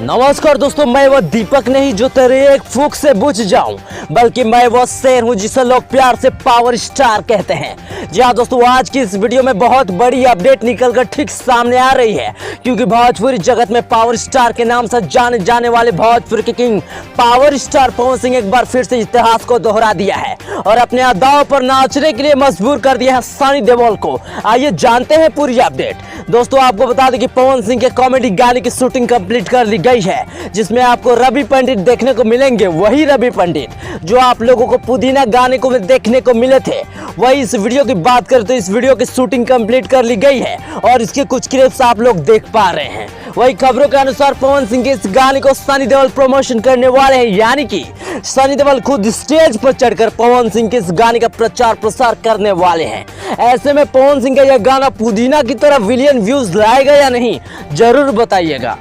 नमस्कार दोस्तों, मैं वो दीपक नहीं जो तेरे एक फूंक से बुझ जाऊं, बल्कि मैं वो शेर हूं जिसे लोग प्यार से पावर स्टार कहते हैं। जी हाँ दोस्तों, आज की इस वीडियो में बहुत बड़ी अपडेट निकलकर ठीक सामने आ रही है, क्योंकि भोजपुरी जगत में पावर स्टार के नाम से जाने जाने वाले भोजपुरी के king power star Pawan Singh एक बार फिर से इतिहास को दोहरा दिया है और अपने अदाओं पर नाचने के लिए मजबूर कर दिया है सनी देओल को। आइए जानते हैं पूरी अपडेट। दोस्तों आपको बता दें कि पवन सिंह के कॉमेडी गाने की शूटिंग कंप्लीट कर ली गई है, जिसमें आपको रवि पंडित देखने को मिलेंगे। वही रवि पंडित जो आप लोगों को पुदीना गाने को देखने को मिले थे, वही इस वीडियो की बात करें तो इस वीडियो की शूटिंग कंप्लीट कर ली गई है और इसके कुछ क्लिप्स आप लोग देख पा रहे हैं। वही खबरों के अनुसार पवन सिंह के इस गाने को सनी देओल प्रमोशन करने वाले हैं, यानी कि सनी देओल खुद स्टेज पर चढ़कर पवन सिंह के इस गाने का प्रचार प्रसार करने वाले हैं। ऐसे में पवन सिंह का यह गाना पुदीना की तरह मिलियन व्यूज लाएगा या नहीं, जरूर बताइएगा।